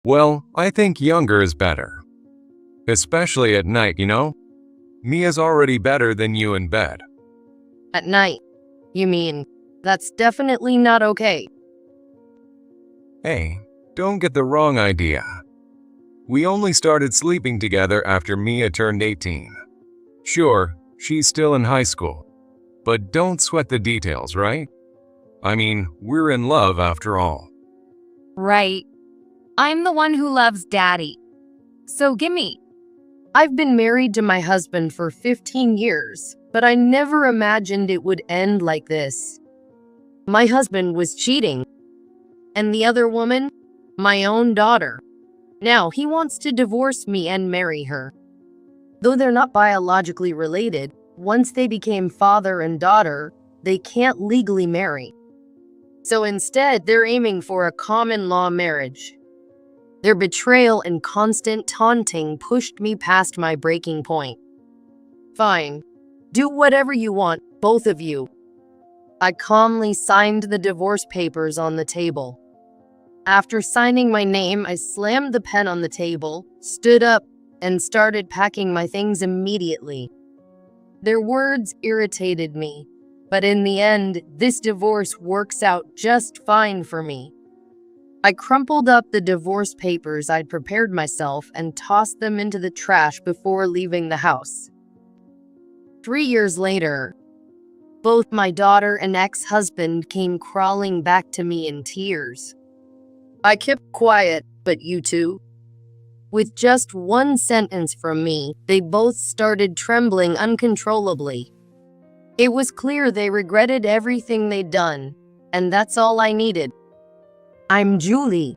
Well, I think younger is better. Especially at night, Mia's already better than you in bed. At night, you mean? That's definitely not okay. Hey, don't get the wrong idea. We only started sleeping together after Mia turned 18. Sure, she's still in high school, but don't sweat the details, right? I mean, we're in love after all. Right. I'm the one who loves Daddy. So gimme. I've been married to my husband for 15 years, but I never imagined it would end like this. My husband was cheating. And the other woman? My own daughter. Now he wants to divorce me and marry her. Though they're not biologically related, once they became father and daughter, they can't legally marry. So instead, they're aiming for a common law marriage. Their betrayal and constant taunting pushed me past my breaking point. Fine. Do whatever you want, both of you. I calmly signed the divorce papers on the table. After signing my name, I slammed the pen on the table, stood up, and started packing my things immediately. Their words irritated me, but in the end, this divorce works out just fine for me. I crumpled up the divorce papers I'd prepared myself and tossed them into the trash before leaving the house. 3 years later, both my daughter and ex-husband came crawling back to me in tears. I kept quiet, but you two? With just one sentence from me, they both started trembling uncontrollably. It was clear they regretted everything they'd done, and that's all I needed. I'm Julie.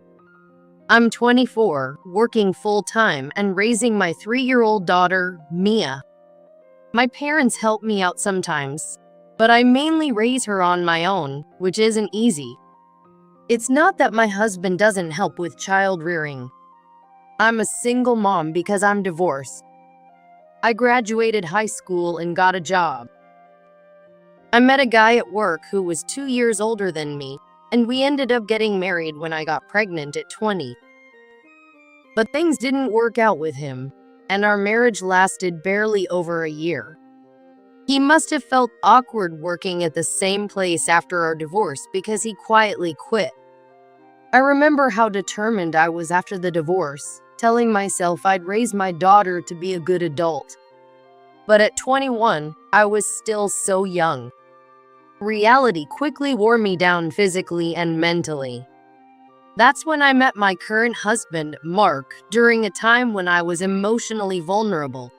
I'm 24, working full-time and raising my 3-year-old daughter, Mia. My parents help me out sometimes, but I mainly raise her on my own, which isn't easy. It's not that my husband doesn't help with child rearing. I'm a single mom because I'm divorced. I graduated high school and got a job. I met a guy at work who was 2 years older than me, and we ended up getting married when I got pregnant at 20. But things didn't work out with him, and our marriage lasted barely over a year. He must have felt awkward working at the same place after our divorce because he quietly quit. I remember how determined I was after the divorce, telling myself I'd raise my daughter to be a good adult. But at 21, I was still so young. Reality quickly wore me down physically and mentally. That's when I met my current husband, Mark, during a time when I was emotionally vulnerable.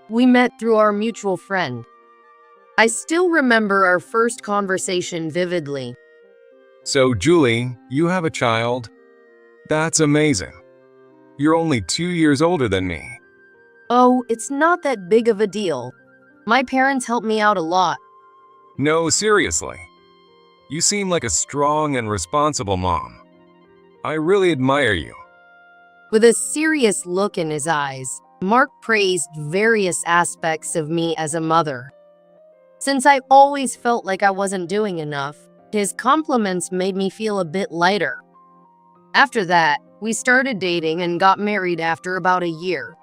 We met through our mutual friend. I still remember our first conversation vividly. So, Julie, you have a child? That's amazing. You're only 2 years older than me. Oh, it's not that big of a deal. My parents helped me out a lot. No, seriously. You seem like a strong and responsible mom. I really admire you. With a serious look in his eyes, Mark praised various aspects of me as a mother. Since I always felt like I wasn't doing enough, his compliments made me feel a bit lighter. After that, we started dating and got married after about a year.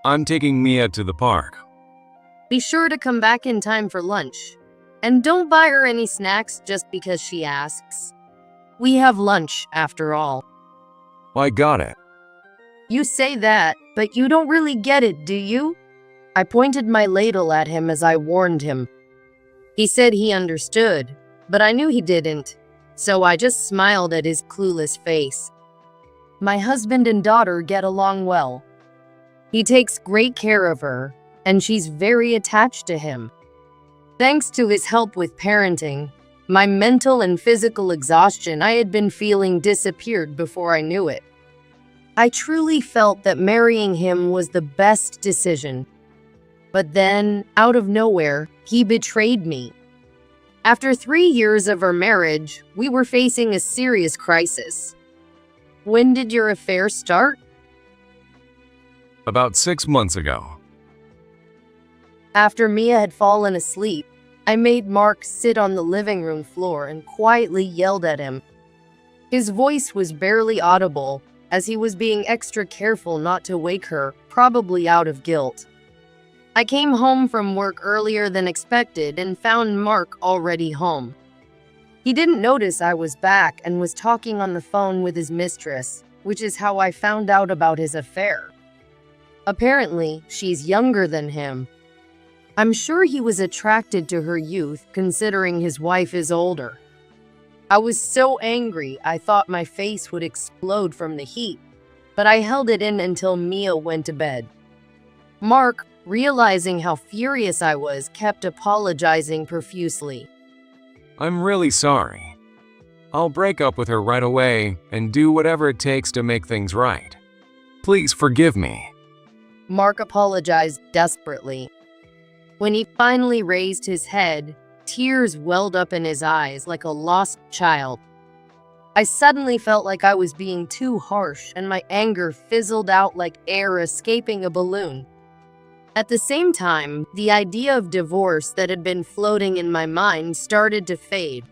I'm taking Mia to the park. Be sure to come back in time for lunch. And don't buy her any snacks just because she asks. We have lunch, after all. I got it. You say that, but you don't really get it, do you? I pointed my ladle at him as I warned him. He said he understood, but I knew he didn't, so I just smiled at his clueless face. My husband and daughter get along well. He takes great care of her, and she's very attached to him. Thanks to his help with parenting, my mental and physical exhaustion I had been feeling disappeared before I knew it. I truly felt that marrying him was the best decision. But then, out of nowhere, he betrayed me. After 3 years of our marriage, we were facing a serious crisis. When did your affair start? About 6 months ago. After Mia had fallen asleep, I made Mark sit on the living room floor and quietly yelled at him. His voice was barely audible, as he was being extra careful not to wake her, probably out of guilt. I came home from work earlier than expected and found Mark already home. He didn't notice I was back and was talking on the phone with his mistress, which is how I found out about his affair. Apparently, she's younger than him. I'm sure he was attracted to her youth, considering his wife is older. I was so angry I thought my face would explode from the heat, but I held it in until Mia went to bed. Mark, realizing how furious I was, kept apologizing profusely. I'm really sorry. I'll break up with her right away and do whatever it takes to make things right. Please forgive me. Mark apologized desperately. When he finally raised his head, tears welled up in his eyes like a lost child. I suddenly felt like I was being too harsh, and my anger fizzled out like air escaping a balloon. At the same time, the idea of divorce that had been floating in my mind started to fade.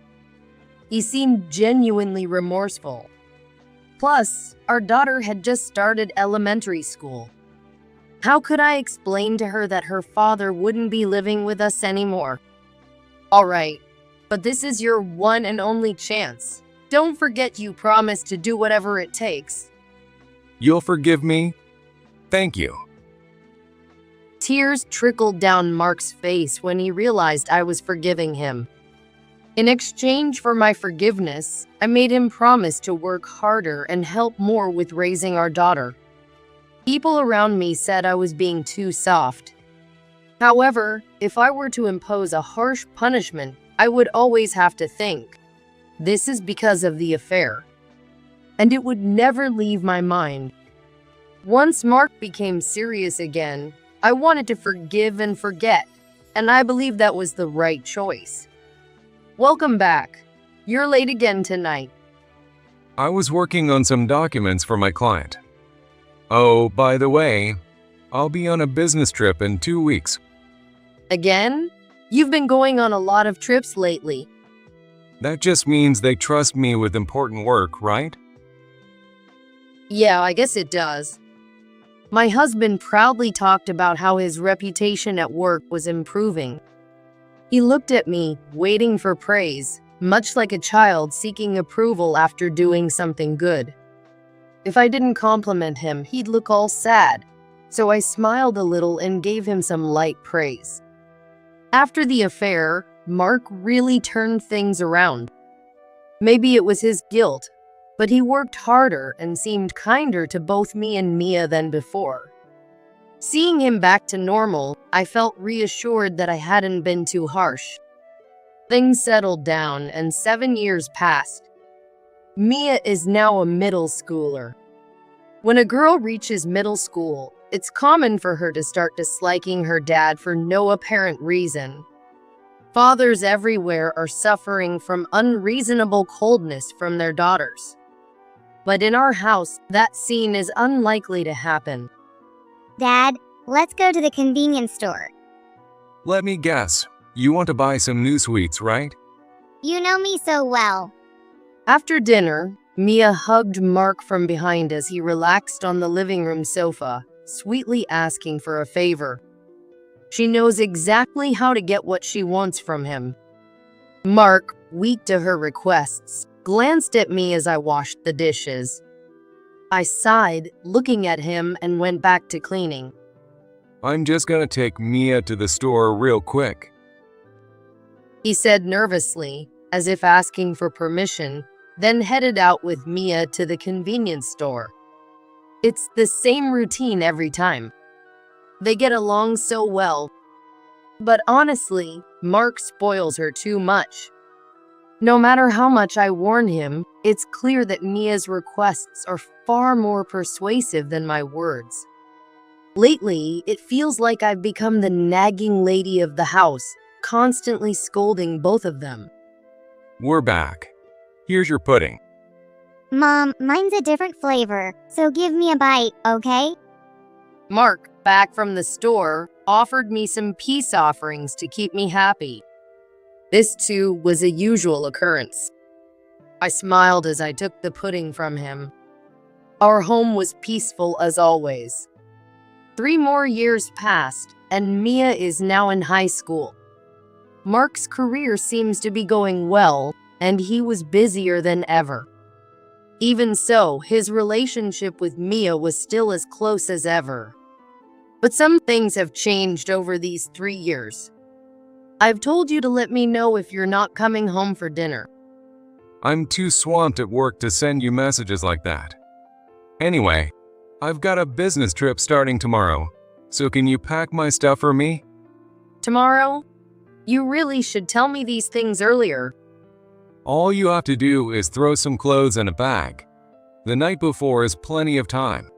He seemed genuinely remorseful. Plus, our daughter had just started elementary school. How could I explain to her that her father wouldn't be living with us anymore? All right, but this is your one and only chance. Don't forget you promised to do whatever it takes. You'll forgive me? Thank you. Tears trickled down Mark's face when he realized I was forgiving him. In exchange for my forgiveness, I made him promise to work harder and help more with raising our daughter. People around me said I was being too soft. However, if I were to impose a harsh punishment, I would always have to think, this is because of the affair. And it would never leave my mind. Once Mark became serious again, I wanted to forgive and forget, and I believe that was the right choice. Welcome back. You're late again tonight. I was working on some documents for my client. Oh, by the way, I'll be on a business trip in 2 weeks. Again? You've been going on a lot of trips lately. That just means they trust me with important work, right? Yeah, I guess it does. My husband proudly talked about how his reputation at work was improving. He looked at me, waiting for praise, much like a child seeking approval after doing something good. If I didn't compliment him, he'd look all sad, so I smiled a little and gave him some light praise. After the affair, Mark really turned things around. Maybe it was his guilt, but he worked harder and seemed kinder to both me and Mia than before. Seeing him back to normal, I felt reassured that I hadn't been too harsh. Things settled down and 7 years passed. Mia is now a middle schooler. When a girl reaches middle school, it's common for her to start disliking her dad for no apparent reason. Fathers everywhere are suffering from unreasonable coldness from their daughters. But in our house, that scene is unlikely to happen. Dad, let's go to the convenience store. Let me guess. You want to buy some new sweets, right? You know me so well. After dinner, Mia hugged Mark from behind as he relaxed on the living room sofa, sweetly asking for a favor. She knows exactly how to get what she wants from him. Mark, weak to her requests, glanced at me as I washed the dishes. I sighed, looking at him, and went back to cleaning. I'm just gonna take Mia to the store real quick. He said nervously, as if asking for permission, then headed out with Mia to the convenience store. It's the same routine every time. They get along so well. But honestly, Mark spoils her too much. No matter how much I warn him, it's clear that Mia's requests are far more persuasive than my words. Lately, it feels like I've become the nagging lady of the house, constantly scolding both of them. We're back. Here's your pudding. Mom, mine's a different flavor, so give me a bite, okay? Mark, back from the store, offered me some peace offerings to keep me happy. This too was a usual occurrence. I smiled as I took the pudding from him. Our home was peaceful as always. 3 more years passed, and Mia is now in high school. Mark's career seems to be going well, and he was busier than ever. Even so, his relationship with Mia was still as close as ever. But some things have changed over these 3 years. I've told you to let me know if you're not coming home for dinner. I'm too swamped at work to send you messages like that. Anyway, I've got a business trip starting tomorrow, so can you pack my stuff for me? Tomorrow? You really should tell me these things earlier. All you have to do is throw some clothes in a bag. The night before is plenty of time.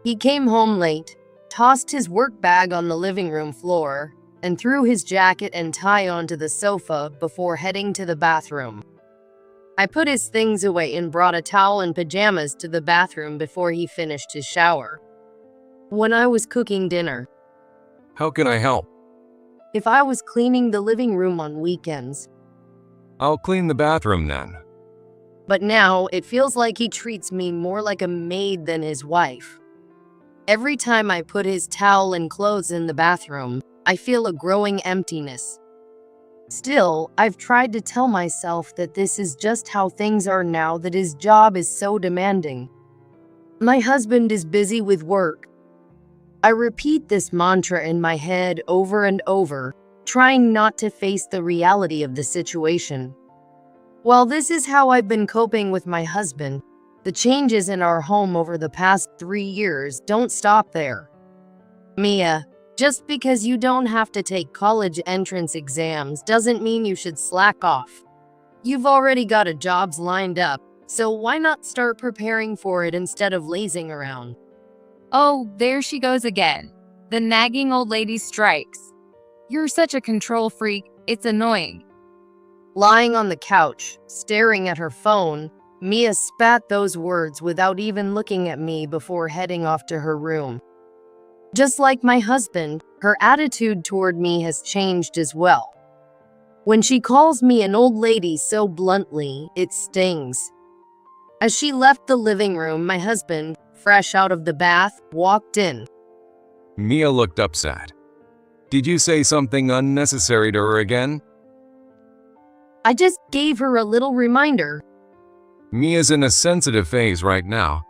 He came home late, tossed his work bag on the living room floor, and threw his jacket and tie onto the sofa before heading to the bathroom. I put his things away and brought a towel and pajamas to the bathroom before he finished his shower. When I was cooking dinner, How can I help? if I was cleaning the living room on weekends, I'll clean the bathroom then. but now it feels like he treats me more like a maid than his wife. Every time I put his towel and clothes in the bathroom, I feel a growing emptiness. Still, I've tried to tell myself that this is just how things are now, that his job is so demanding. My husband is busy with work. I repeat this mantra in my head over and over, trying not to face the reality of the situation. While this is how I've been coping with my husband, the changes in our home over the past 3 years don't stop there. Mia, just because you don't have to take college entrance exams doesn't mean you should slack off. You've already got a jobs lined up, so why not start preparing for it instead of lazing around? Oh, there she goes again. The nagging old lady strikes. You're such a control freak, it's annoying. Lying on the couch, staring at her phone, Mia spat those words without even looking at me before heading off to her room. Just like my husband, her attitude toward me has changed as well. When she calls me an old lady so bluntly, it stings. As she left the living room, my husband, fresh out of the bath, walked in. Mia looked upset. Did you say something unnecessary to her again? I just gave her a little reminder. Mia's in a sensitive phase right now,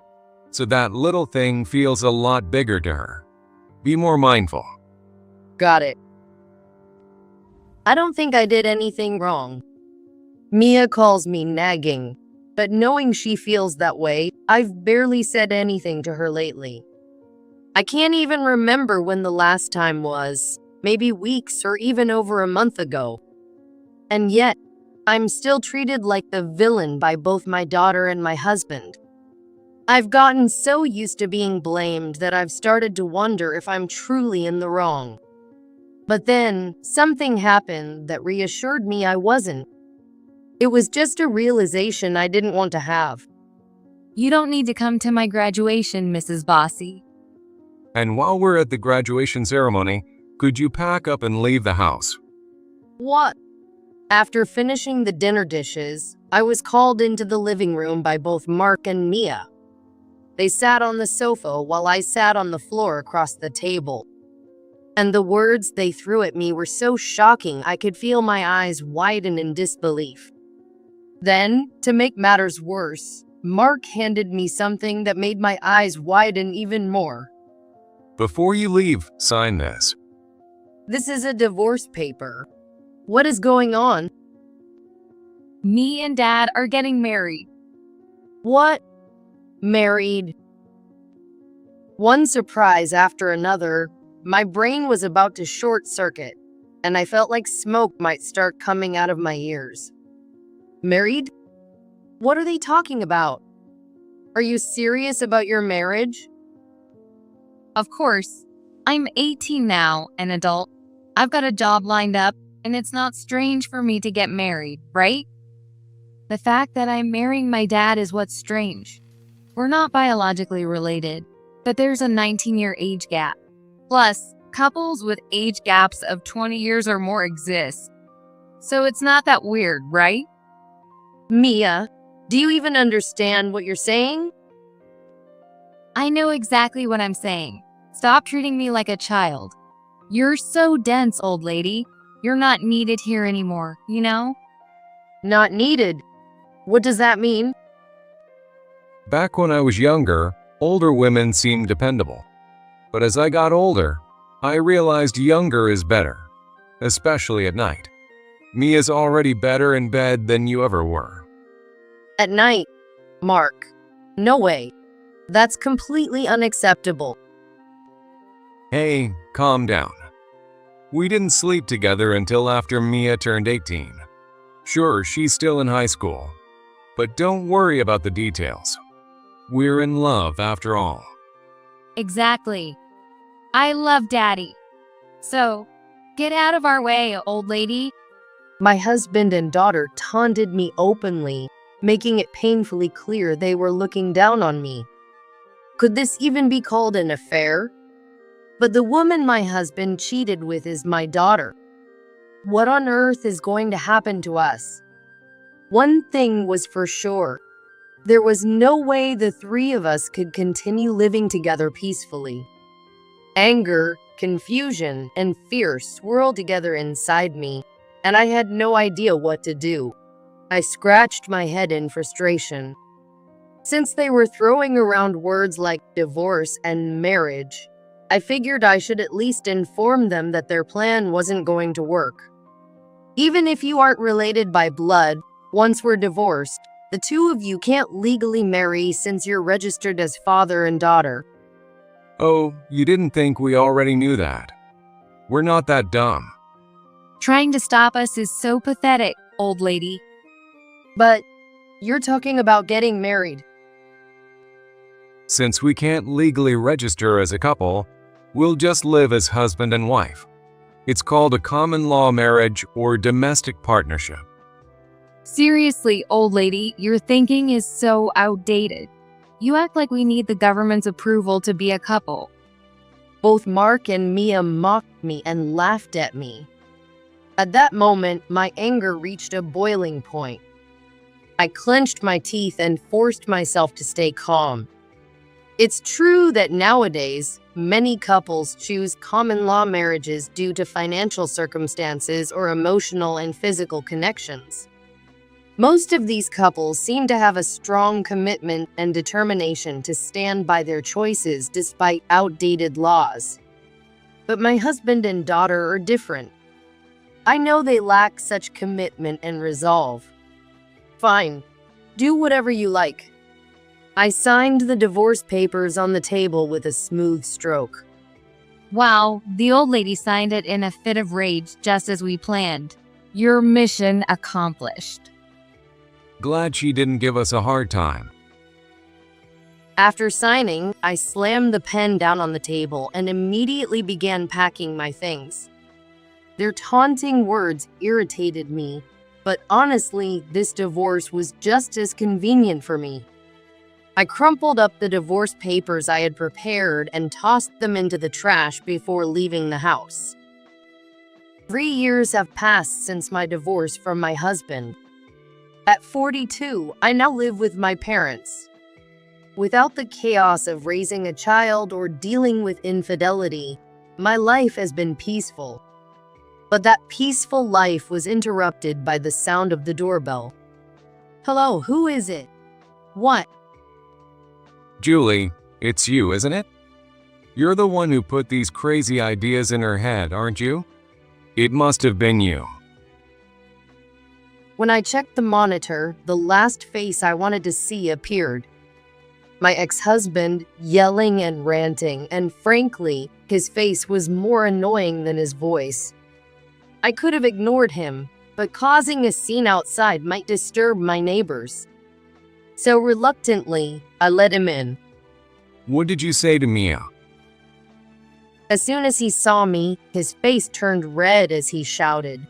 so that little thing feels a lot bigger to her. Be more mindful. Got it. I don't think I did anything wrong. Mia calls me nagging, but knowing she feels that way, I've barely said anything to her lately. I can't even remember when the last time was, maybe weeks or even over a month ago. And yet, I'm still treated like the villain by both my daughter and my husband. I've gotten so used to being blamed that I've started to wonder if I'm truly in the wrong. But then, something happened that reassured me I wasn't. It was just a realization I didn't want to have. You don't need to come to my graduation, Mrs. Bossy. And while we're at the graduation ceremony, could you pack up and leave the house? What? After finishing the dinner dishes, I was called into the living room by both Mark and Mia. They sat on the sofa while I sat on the floor across the table. And the words they threw at me were so shocking I could feel my eyes widen in disbelief. Then, to make matters worse, Mark handed me something that made my eyes widen even more. Before you leave, sign this. This is a divorce paper. What is going on? Me and Dad are getting married. What? Married? One surprise after another, my brain was about to short circuit, and I felt like smoke might start coming out of my ears. Married? What are they talking about? Are you serious about your marriage? Of course. I'm 18 now, an adult. I've got a job lined up, and it's not strange for me to get married, right? The fact that I'm marrying my dad is what's strange. We're not biologically related, but there's a 19-year age gap. Plus, couples with age gaps of 20 years or more exist. So it's not that weird, right? Mia, do you even understand what you're saying? I know exactly what I'm saying. Stop treating me like a child. You're so dense, old lady. You're not needed here anymore, you know? Not needed. What does that mean? Back when I was younger, older women seemed dependable. But as I got older, I realized younger is better, especially at night. Mia's already better in bed than you ever were. At night? Mark. No way. That's completely unacceptable. Hey, calm down. We didn't sleep together until after Mia turned 18. Sure, she's still in high school, but don't worry about the details. We're in love after all. Exactly. I love Daddy. So, get out of our way, old lady. My husband and daughter taunted me openly, making it painfully clear they were looking down on me. Could this even be called an affair? But the woman my husband cheated with is my daughter. What on earth is going to happen to us? One thing was for sure. There was no way the three of us could continue living together peacefully. Anger, confusion, and fear swirled together inside me, and I had no idea what to do. I scratched my head in frustration. Since they were throwing around words like divorce and marriage, I figured I should at least inform them that their plan wasn't going to work. Even if you aren't related by blood, once we're divorced, the two of you can't legally marry since you're registered as father and daughter. Oh, you didn't think we already knew that? We're not that dumb. Trying to stop us is so pathetic, old lady. But you're talking about getting married. Since we can't legally register as a couple, we'll just live as husband and wife. It's called a common law marriage or domestic partnership. Seriously, old lady, your thinking is so outdated. You act like we need the government's approval to be a couple. Both Mark and Mia mocked me and laughed at me. At that moment, my anger reached a boiling point. I clenched my teeth and forced myself to stay calm. It's true that nowadays, many couples choose common law marriages due to financial circumstances or emotional and physical connections. Most of these couples seem to have a strong commitment and determination to stand by their choices despite outdated laws. But my husband and daughter are different. I know they lack such commitment and resolve. Fine, do whatever you like. I signed the divorce papers on the table with a smooth stroke. Wow, the old lady signed it in a fit of rage just as we planned. Your mission accomplished. Glad she didn't give us a hard time. After signing, I slammed the pen down on the table and immediately began packing my things. Their taunting words irritated me, but honestly, this divorce was just as convenient for me. I crumpled up the divorce papers I had prepared and tossed them into the trash before leaving the house. 3 years have passed since my divorce from my husband. At 42, I now live with my parents. Without the chaos of raising a child or dealing with infidelity, my life has been peaceful. But that peaceful life was interrupted by the sound of the doorbell. Hello, who is it? What? Julie, it's you, isn't it? You're the one who put these crazy ideas in her head, aren't you? It must have been you. When I checked the monitor, the last face I wanted to see appeared. My ex-husband, yelling and ranting, and frankly, his face was more annoying than his voice. I could have ignored him, but causing a scene outside might disturb my neighbors. So reluctantly, I let him in. What did you say to Mia? As soon as he saw me, his face turned red as he shouted.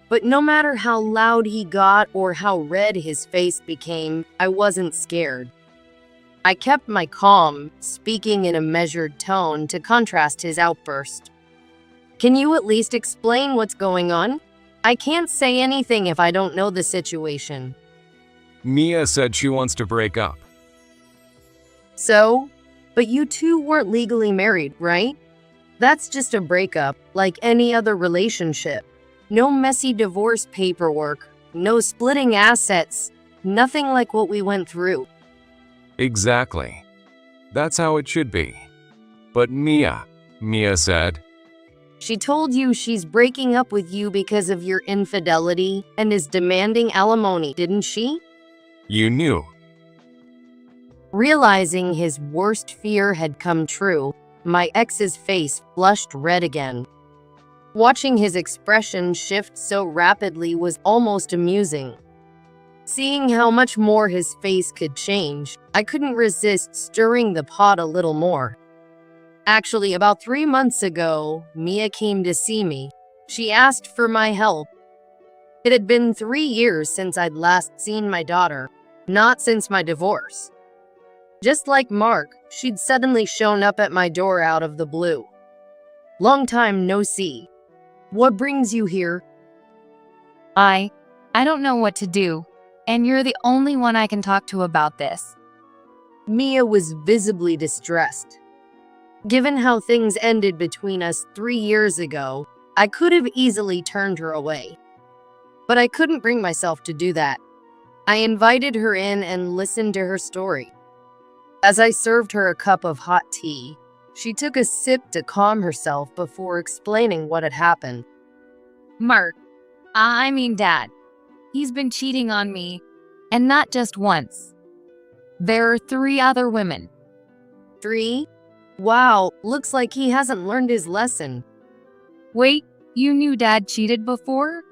But no matter how loud he got or how red his face became, I wasn't scared. I kept my calm, speaking in a measured tone to contrast his outburst. Can you at least explain what's going on? I can't say anything if I don't know the situation. Mia said she wants to break up. So, But you two weren't legally married, right? That's just a breakup, like any other relationship. No messy divorce paperwork, no splitting assets, nothing like what we went through. Exactly. That's how it should be. But Mia said, She told you she's breaking up with you because of your infidelity and is demanding alimony, didn't she? you knew. Realizing his worst fear had come true, my ex's face flushed red again. Watching his expression shift so rapidly was almost amusing. Seeing how much more his face could change, I couldn't resist stirring the pot a little more. Actually, about 3 months ago, Mia came to see me. She asked for my help. It had been 3 years since I'd last seen my daughter, not since my divorce. Just like Mark, she'd suddenly shown up at my door out of the blue. Long time no see. What brings you here? I don't know what to do, and you're the only one I can talk to about this. Mia was visibly distressed. Given how things ended between us 3 years ago, I could have easily turned her away. But I couldn't bring myself to do that. I invited her in and listened to her story. As I served her a cup of hot tea, she took a sip to calm herself before explaining what had happened. Mark, I mean Dad, he's been cheating on me, and not just once. There are 3 other women. 3? Wow, looks like he hasn't learned his lesson. Wait, you knew Dad cheated before?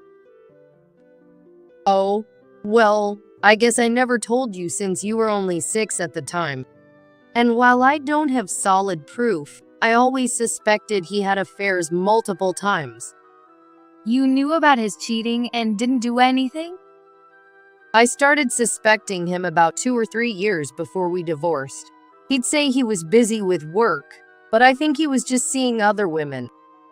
Oh, well, I guess I never told you since you were only 6 at the time. And while I don't have solid proof, I always suspected he had affairs multiple times. You knew about his cheating and didn't do anything? I started suspecting him about 2 or 3 years before we divorced. He'd say he was busy with work, but I think he was just seeing other women.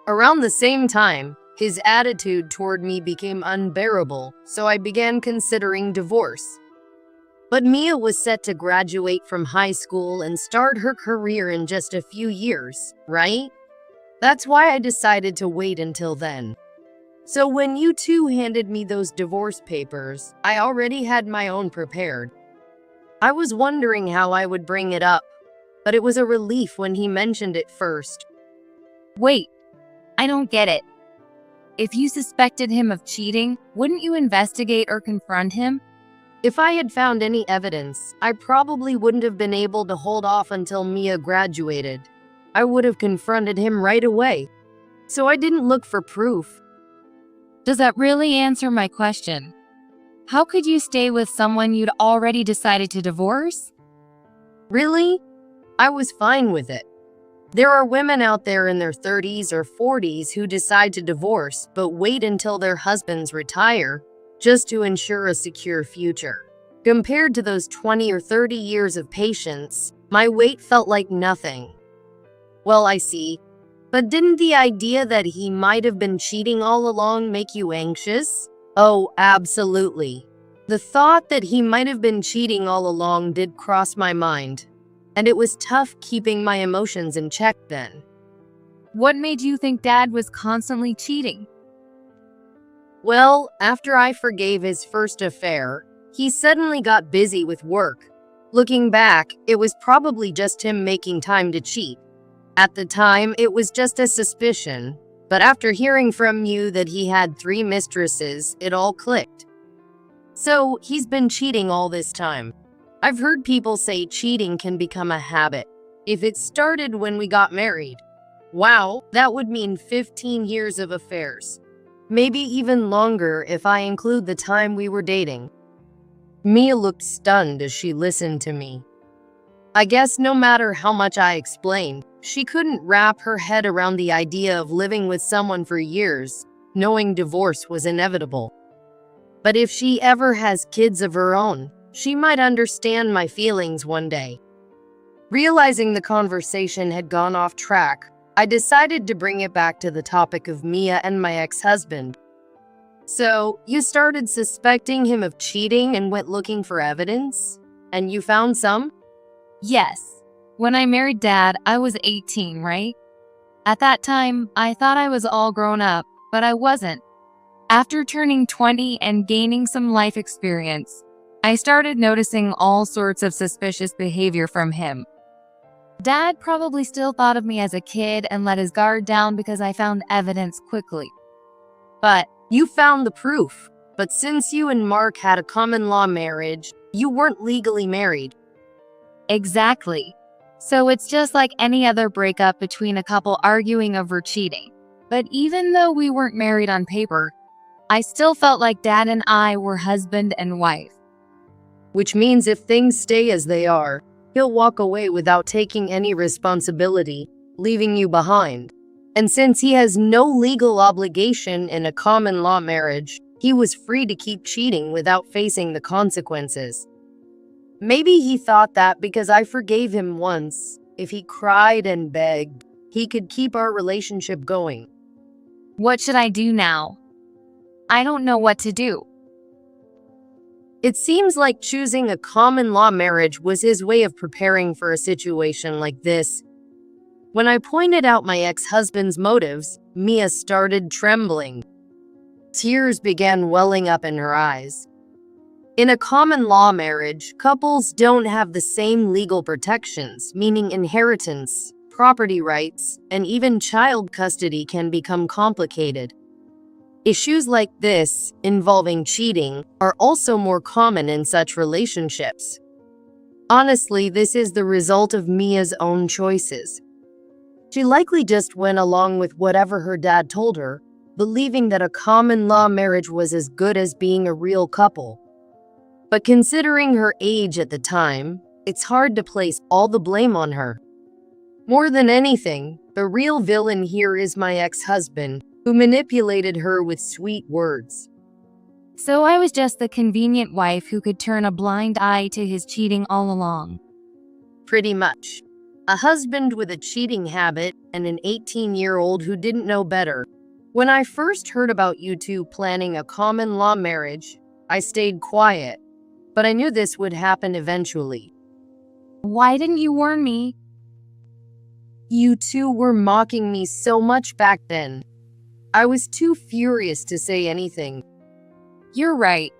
Around the same time, his attitude toward me became unbearable, so I began considering divorce. But Mia was set to graduate from high school and start her career in just a few years, right? That's why I decided to wait until then. So when you two handed me those divorce papers, I already had my own prepared. I was wondering how I would bring it up, but it was a relief when he mentioned it first. Wait, I don't get it. If you suspected him of cheating, wouldn't you investigate or confront him? If I had found any evidence, I probably wouldn't have been able to hold off until Mia graduated. I would have confronted him right away. So I didn't look for proof. Does that really answer my question? How could you stay with someone you'd already decided to divorce? Really? I was fine with it. There are women out there in their 30s or 40s who decide to divorce but wait until their husbands retire just to ensure a secure future. Compared to those 20 or 30 years of patience, my wait felt like nothing. Well, I see. But didn't the idea that he might have been cheating all along make you anxious? Oh, absolutely. The thought that he might have been cheating all along did cross my mind. And it was tough keeping my emotions in check then. What made you think Dad was constantly cheating? Well, after I forgave his first affair, he suddenly got busy with work. Looking back, it was probably just him making time to cheat. At the time, it was just a suspicion, but after hearing from you that he had 3 mistresses, it all clicked. So, he's been cheating all this time. I've heard people say cheating can become a habit. If it started when we got married, wow, that would mean 15 years of affairs. Maybe even longer if I include the time we were dating. Mia looked stunned as she listened to me. I guess no matter how much I explained, she couldn't wrap her head around the idea of living with someone for years, knowing divorce was inevitable. But if she ever has kids of her own, she might understand my feelings one day. Realizing the conversation had gone off track, I decided to bring it back to the topic of Mia and my ex-husband. So, you started suspecting him of cheating and went looking for evidence? And you found some? Yes. When I married Dad, I was 18, right? At that time, I thought I was all grown up, but I wasn't. After turning 20 and gaining some life experience, I started noticing all sorts of suspicious behavior from him. Dad probably still thought of me as a kid and let his guard down because I found evidence quickly. But You found the proof. But since you and Mark had a common law marriage, you weren't legally married. exactly. So it's just like any other breakup between a couple arguing over cheating. But even though we weren't married on paper, I still felt like Dad and I were husband and wife. Which means if things stay as they are, he'll walk away without taking any responsibility, leaving you behind. And since he has no legal obligation in a common law marriage, he was free to keep cheating without facing the consequences. Maybe he thought that because I forgave him once, if he cried and begged, he could keep our relationship going. What should I do now? I don't know what to do. It seems like choosing a common law marriage was his way of preparing for a situation like this. When I pointed out my ex-husband's motives, Mia started trembling. Tears began welling up in her eyes. In a common law marriage, couples don't have the same legal protections, meaning inheritance, property rights, and even child custody can become complicated. Issues like this, involving cheating, are also more common in such relationships. Honestly, this is the result of Mia's own choices. She likely just went along with whatever her dad told her, believing that a common law marriage was as good as being a real couple. But considering her age at the time, it's hard to place all the blame on her. More than anything, the real villain here is my ex-husband, who manipulated her with sweet words. So I was just the convenient wife who could turn a blind eye to his cheating all along. Pretty much. A husband with a cheating habit and an 18-year-old who didn't know better. When I first heard about you two planning a common law marriage, I stayed quiet. But I knew this would happen eventually. Why didn't you warn me? You two were mocking me so much back then. I was too furious to say anything. You're right.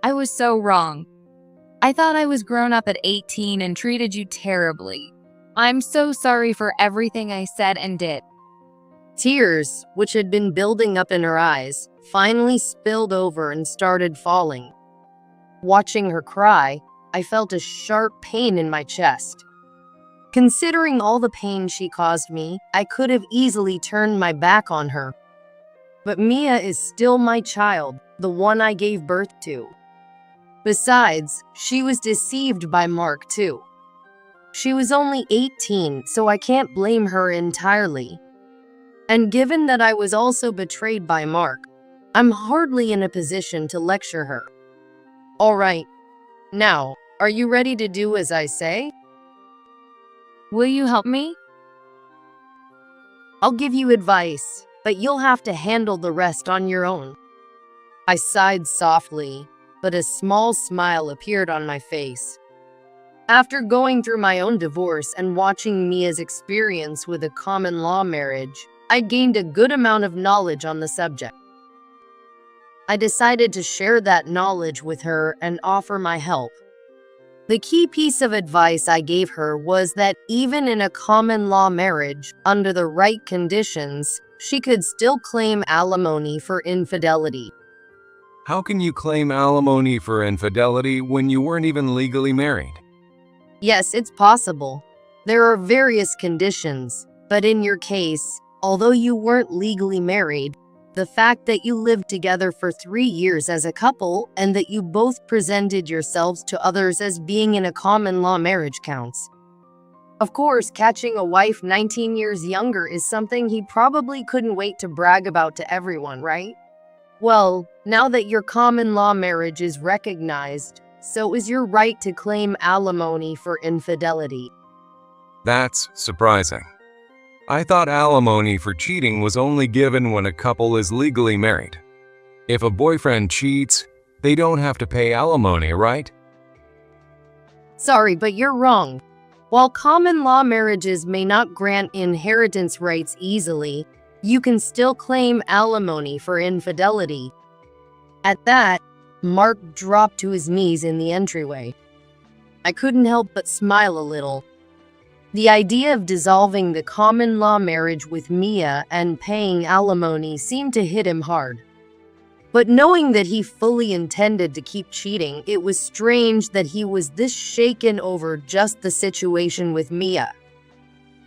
I was so wrong. I thought I was grown up at 18 and treated you terribly. I'm so sorry for everything I said and did. Tears, which had been building up in her eyes, finally spilled over and started falling. Watching her cry, I felt a sharp pain in my chest. Considering all the pain she caused me, I could have easily turned my back on her. But Mia is still my child, the one I gave birth to. Besides, she was deceived by Mark too. She was only 18, so I can't blame her entirely. And given that I was also betrayed by Mark, I'm hardly in a position to lecture her. All right, now, are you ready to do as I say? Will you help me? I'll give you advice, but you'll have to handle the rest on your own. I sighed softly, but a small smile appeared on my face. After going through my own divorce and watching Mia's experience with a common law marriage, I gained a good amount of knowledge on the subject. I decided to share that knowledge with her and offer my help. The key piece of advice I gave her was that even in a common law marriage, under the right conditions, she could still claim alimony for infidelity. How can you claim alimony for infidelity when you weren't even legally married? Yes, it's possible. There are various conditions, but in your case, although you weren't legally married, the fact that you lived together for 3 years as a couple and that you both presented yourselves to others as being in a common law marriage counts. Of course, catching a wife 19 years younger is something he probably couldn't wait to brag about to everyone, right? Well, now that your common law marriage is recognized, so is your right to claim alimony for infidelity. That's surprising. I thought alimony for cheating was only given when a couple is legally married. If a boyfriend cheats, they don't have to pay alimony, right? Sorry, but you're wrong. While common law marriages may not grant inheritance rights easily, you can still claim alimony for infidelity. At that, Mark dropped to his knees in the entryway. I couldn't help but smile a little. The idea of dissolving the common law marriage with Mia and paying alimony seemed to hit him hard. But knowing that he fully intended to keep cheating, it was strange that he was this shaken over just the situation with Mia.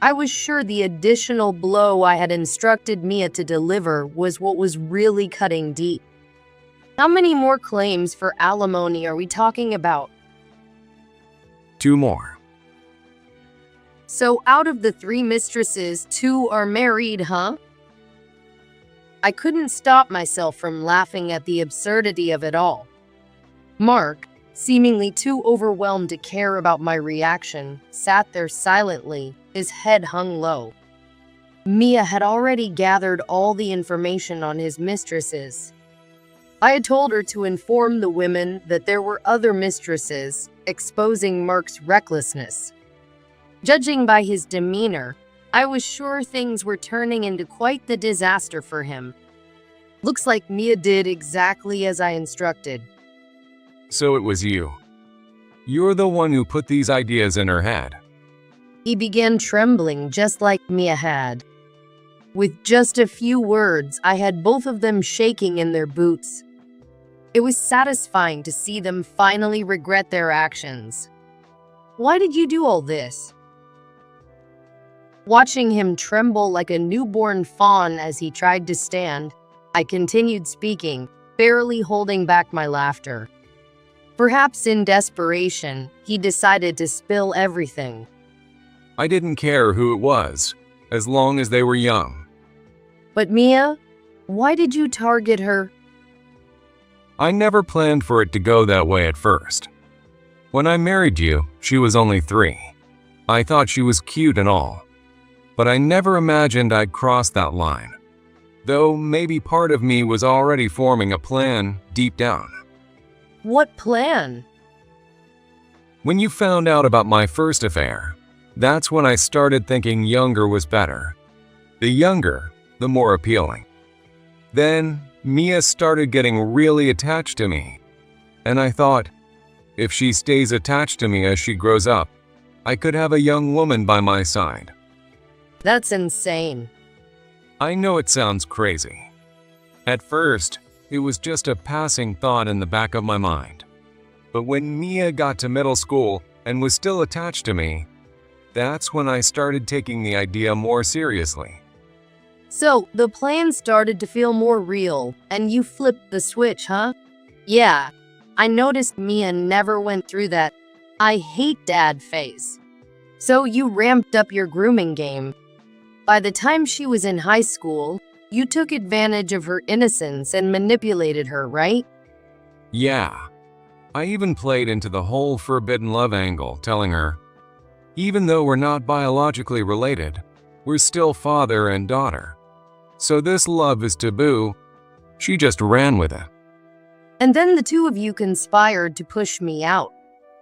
I was sure the additional blow I had instructed Mia to deliver was what was really cutting deep. How many more claims for alimony are we talking about? 2 more. So out of the 3 mistresses, 2 are married, huh? I couldn't stop myself from laughing at the absurdity of it all. Mark, seemingly too overwhelmed to care about my reaction, sat there silently, his head hung low. Mia had already gathered all the information on his mistresses. I had told her to inform the women that there were other mistresses, exposing Mark's recklessness. Judging by his demeanor, I was sure things were turning into quite the disaster for him. Looks like Mia did exactly as I instructed. So it was you. You're the one who put these ideas in her head. He began trembling just like Mia had. With just a few words, I had both of them shaking in their boots. It was satisfying to see them finally regret their actions. Why did you do all this? Watching him tremble like a newborn fawn as he tried to stand, I continued speaking, barely holding back my laughter. Perhaps in desperation, he decided to spill everything. I didn't care who it was, as long as they were young. But Mia, why did you target her? I never planned for it to go that way at first. When I married you, she was only 3. I thought she was cute and all. But I never imagined I'd cross that line. Though maybe part of me was already forming a plan deep down. What plan? When you found out about my first affair, that's when I started thinking younger was better. The younger, the more appealing. Then, Mia started getting really attached to me. And I thought, if she stays attached to me as she grows up, I could have a young woman by my side. That's insane. I know it sounds crazy. At first, it was just a passing thought in the back of my mind. But when Mia got to middle school and was still attached to me, that's when I started taking the idea more seriously. So, the plan started to feel more real, and you flipped the switch, huh? Yeah, I noticed Mia never went through that "I hate dad" phase. So you ramped up your grooming game. By the time she was in high school, you took advantage of her innocence and manipulated her, right? Yeah. I even played into the whole forbidden love angle, telling her, even though we're not biologically related, we're still father and daughter. So this love is taboo. She just ran with it. And then the 2 of you conspired to push me out.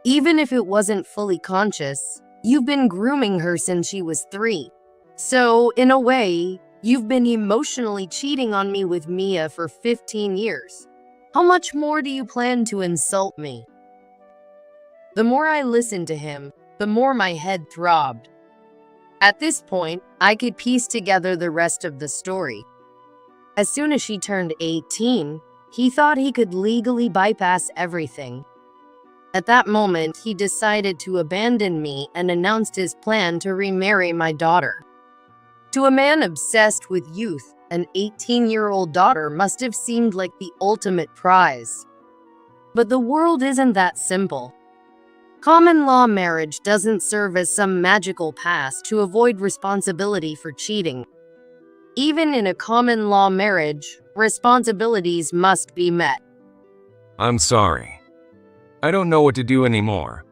Even if it wasn't fully conscious, you've been grooming her since she was 3. So, in a way, you've been emotionally cheating on me with Mia for 15 years. How much more do you plan to insult me? The more I listened to him, the more my head throbbed. At this point, I could piece together the rest of the story. As soon as she turned 18, he thought he could legally bypass everything. At that moment, he decided to abandon me and announced his plan to remarry my daughter. To a man obsessed with youth, an 18-year-old daughter must have seemed like the ultimate prize. But the world isn't that simple. Common law marriage doesn't serve as some magical pass to avoid responsibility for cheating. Even in a common law marriage, responsibilities must be met. I'm sorry. I don't know what to do anymore.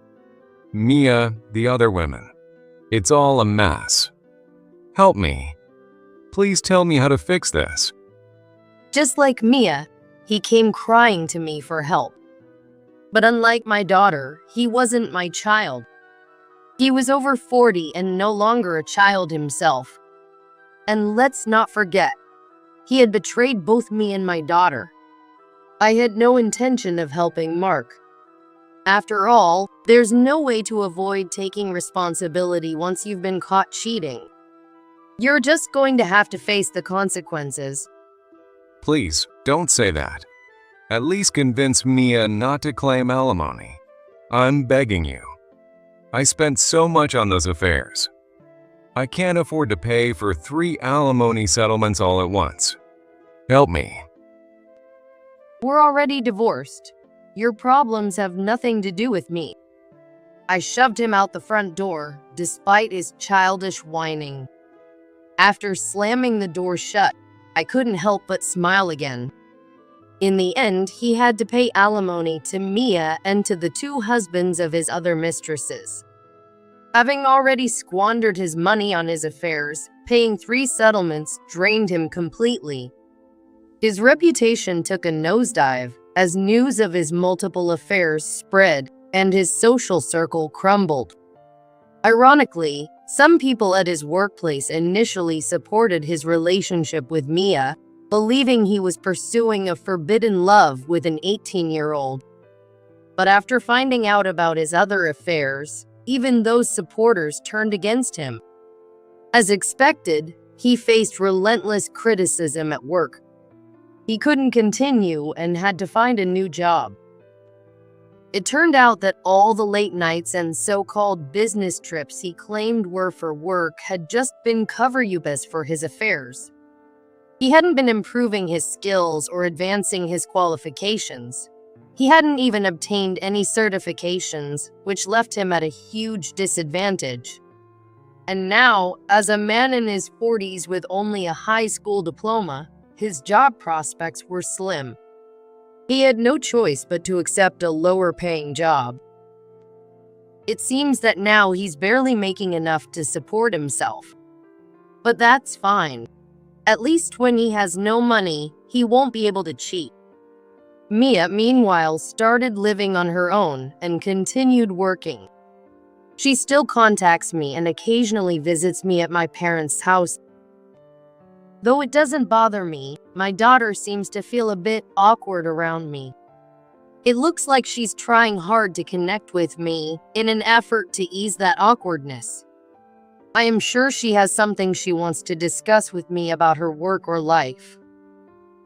Mia, the other women. It's all a mess. Help me. Please tell me how to fix this. Just like Mia, he came crying to me for help. But unlike my daughter, he wasn't my child. He was over 40 and no longer a child himself. And let's not forget, he had betrayed both me and my daughter. I had no intention of helping Mark. After all, there's no way to avoid taking responsibility once you've been caught cheating. You're just going to have to face the consequences. Please, don't say that. At least convince Mia not to claim alimony. I'm begging you. I spent so much on those affairs. I can't afford to pay for 3 alimony settlements all at once. Help me. We're already divorced. Your problems have nothing to do with me. I shoved him out the front door, despite his childish whining. After slamming the door shut, I couldn't help but smile again. In the end, he had to pay alimony to Mia and to the 2 husbands of his other mistresses. Having already squandered his money on his affairs, paying 3 settlements drained him completely. His reputation took a nosedive as news of his multiple affairs spread and his social circle crumbled. Ironically, some people at his workplace initially supported his relationship with Mia, believing he was pursuing a forbidden love with an 18-year-old. But after finding out about his other affairs, even those supporters turned against him. As expected, he faced relentless criticism at work. He couldn't continue and had to find a new job. It turned out that all the late nights and so-called business trips he claimed were for work had just been cover-upes for his affairs. He hadn't been improving his skills or advancing his qualifications. He hadn't even obtained any certifications, which left him at a huge disadvantage. And now, as a man in his 40s with only a high school diploma, his job prospects were slim. He had no choice but to accept a lower-paying job. It seems that now he's barely making enough to support himself. But that's fine. At least when he has no money, he won't be able to cheat. Mia, meanwhile, started living on her own and continued working. She still contacts me and occasionally visits me at my parents' house. Though it doesn't bother me, my daughter seems to feel a bit awkward around me. It looks like she's trying hard to connect with me in an effort to ease that awkwardness. I am sure she has something she wants to discuss with me about her work or life.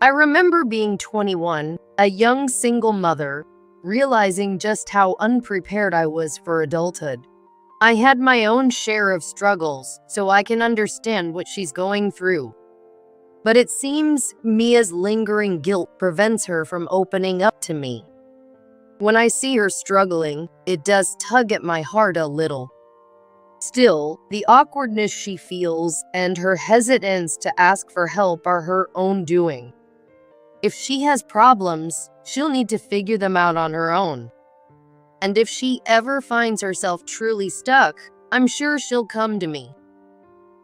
I remember being 21, a young single mother, realizing just how unprepared I was for adulthood. I had my own share of struggles, so I can understand what she's going through. But it seems Mia's lingering guilt prevents her from opening up to me. When I see her struggling, it does tug at my heart a little. Still, the awkwardness she feels and her hesitance to ask for help are her own doing. If she has problems, she'll need to figure them out on her own. And if she ever finds herself truly stuck, I'm sure she'll come to me.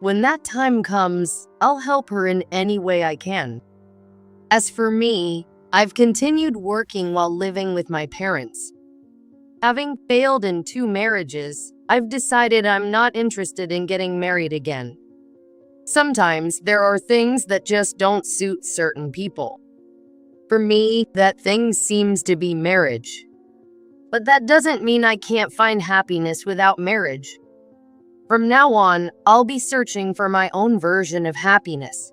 When that time comes, I'll help her in any way I can. As for me, I've continued working while living with my parents. Having failed in 2 marriages, I've decided I'm not interested in getting married again. Sometimes there are things that just don't suit certain people. For me, that thing seems to be marriage. But that doesn't mean I can't find happiness without marriage. From now on, I'll be searching for my own version of happiness.